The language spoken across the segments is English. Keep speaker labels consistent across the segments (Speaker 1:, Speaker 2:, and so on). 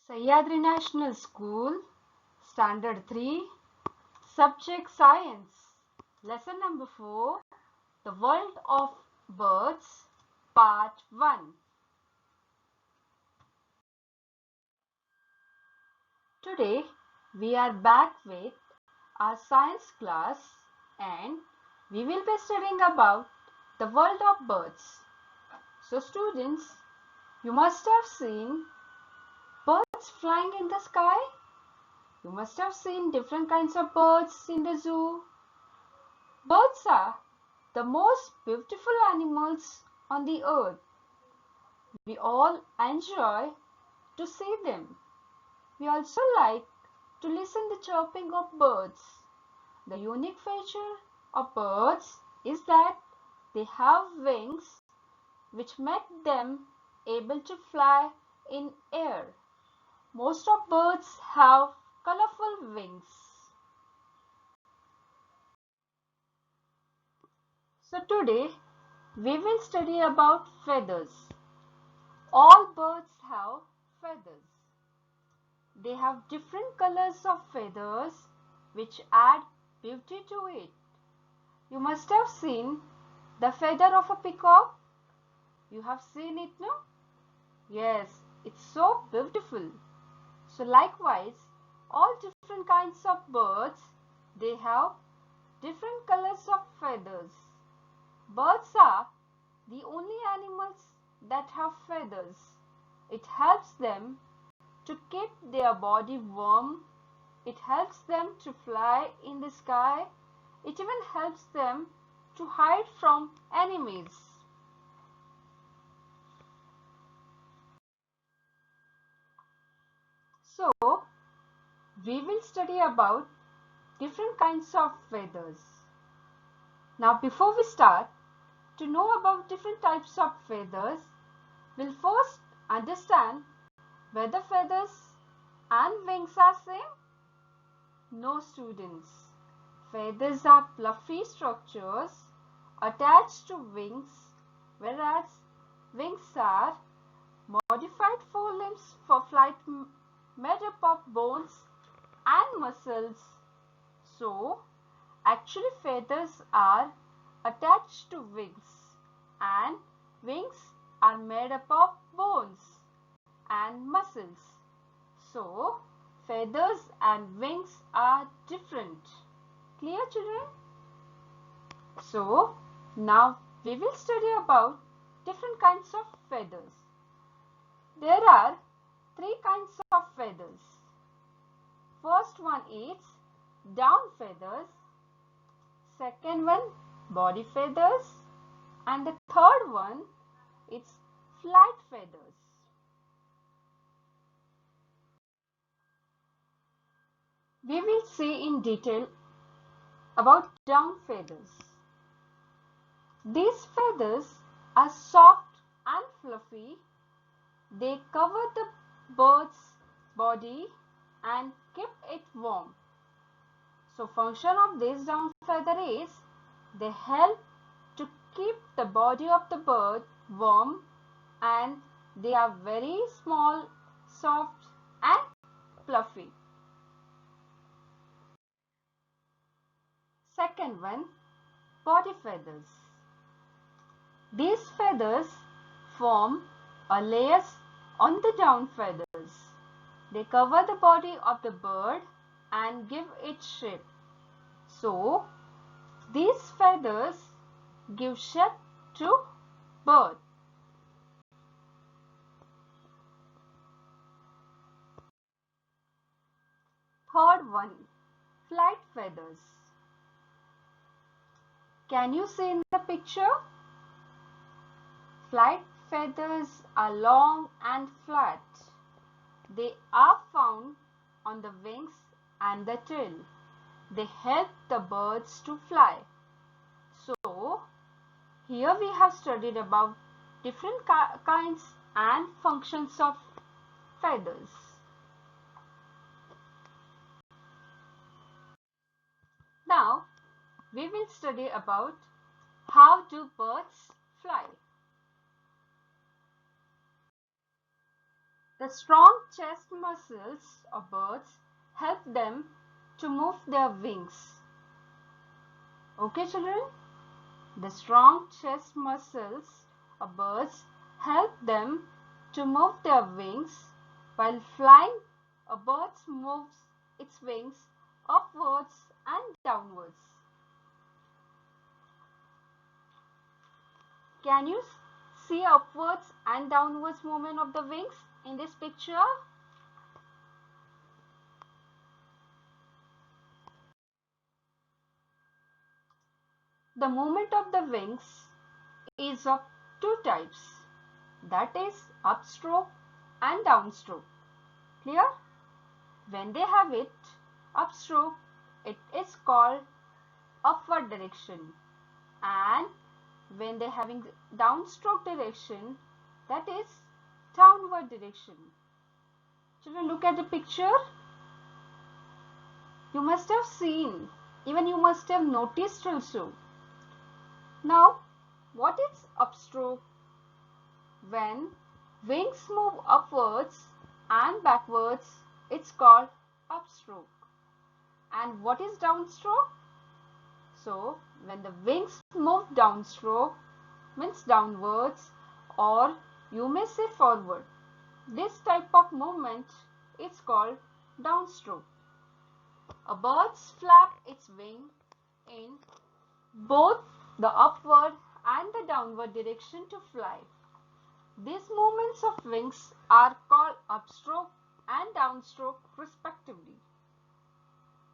Speaker 1: Sahyadri National School, Standard 3, Subject Science, Lesson number 4, The World of Birds, Part 1. Today, we are back with our science class and we will be studying about the world of birds. So students, you must have seen birds flying in the sky. You must have seen different kinds of birds in the zoo. Birds are the most beautiful animals on the earth. We all enjoy to see them. We also like to listen to the chirping of birds. The unique feature of birds is that they have wings which make them able to fly in air. Most of birds have colorful wings. So today we will study about feathers. All birds have feathers. They have different colors of feathers which add beauty to it. You must have seen the feather of a peacock. You have seen it, no? Yes, it's so beautiful. So likewise, all different kinds of birds, they have different colors of feathers. Birds are the only animals that have feathers. It helps them to keep their body warm. It helps them to fly in the sky. It even helps them to hide from enemies. So, we will study about different kinds of feathers. Now, before we start, to know about different types of feathers, we'll first understand whether feathers and wings are same. No, students. Feathers are fluffy structures attached to wings, whereas wings are modified forelimbs for flight made up of bones and muscles. So, actually feathers are attached to wings and wings are made up of bones and muscles. So, feathers and wings are different. Clear, children? So, now we will study about different kinds of feathers. There are three kinds of feathers. First one is down feathers. Second one, body feathers. And the third one, it's flight feathers. We will see in detail about down feathers. These feathers are soft and fluffy. They cover the bird's body and keep it warm. So, function of this down feather is they help to keep the body of the bird warm, and they are very small, soft and fluffy. Second one, body feathers. These feathers form a layers on the down feathers. They cover the body of the bird and give it shape. So, these feathers give shape to bird. Third one, flight feathers. Can you see in the picture? Flight feathers are long and flat. They are found on the wings and the tail. They help the birds to fly. So, here we have studied about different kinds and functions of feathers. Now, we will study about how do birds fly. The strong chest muscles of birds help them to move their wings. Okay, children? The strong chest muscles of birds help them to move their wings. While flying, a bird moves its wings upwards and downwards. Can you see upwards and downwards movement of the wings in this picture? The movement of the wings is of two types, that is upstroke and downstroke. Clear? When they have it upstroke, it is called upward direction, and when they having downstroke direction, that is downward direction. Children, look at the picture. You must have seen, even you must have noticed also. Now, what is upstroke? When wings move upwards and backwards, it's called upstroke. And what is downstroke? So, when the wings move downstroke, means downwards, or you may say forward. This type of movement is called downstroke. A bird flaps its wing in both the upward and the downward direction to fly. These movements of wings are called upstroke and downstroke respectively.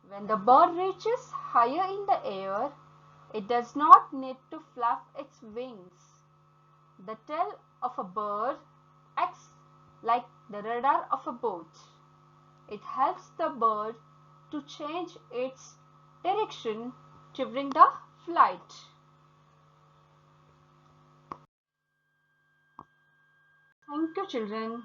Speaker 1: When the bird reaches higher in the air, it does not need to flap its wings. The tail of a bird acts like the radar of a boat. It helps the bird to change its direction during the flight. Thank you, children.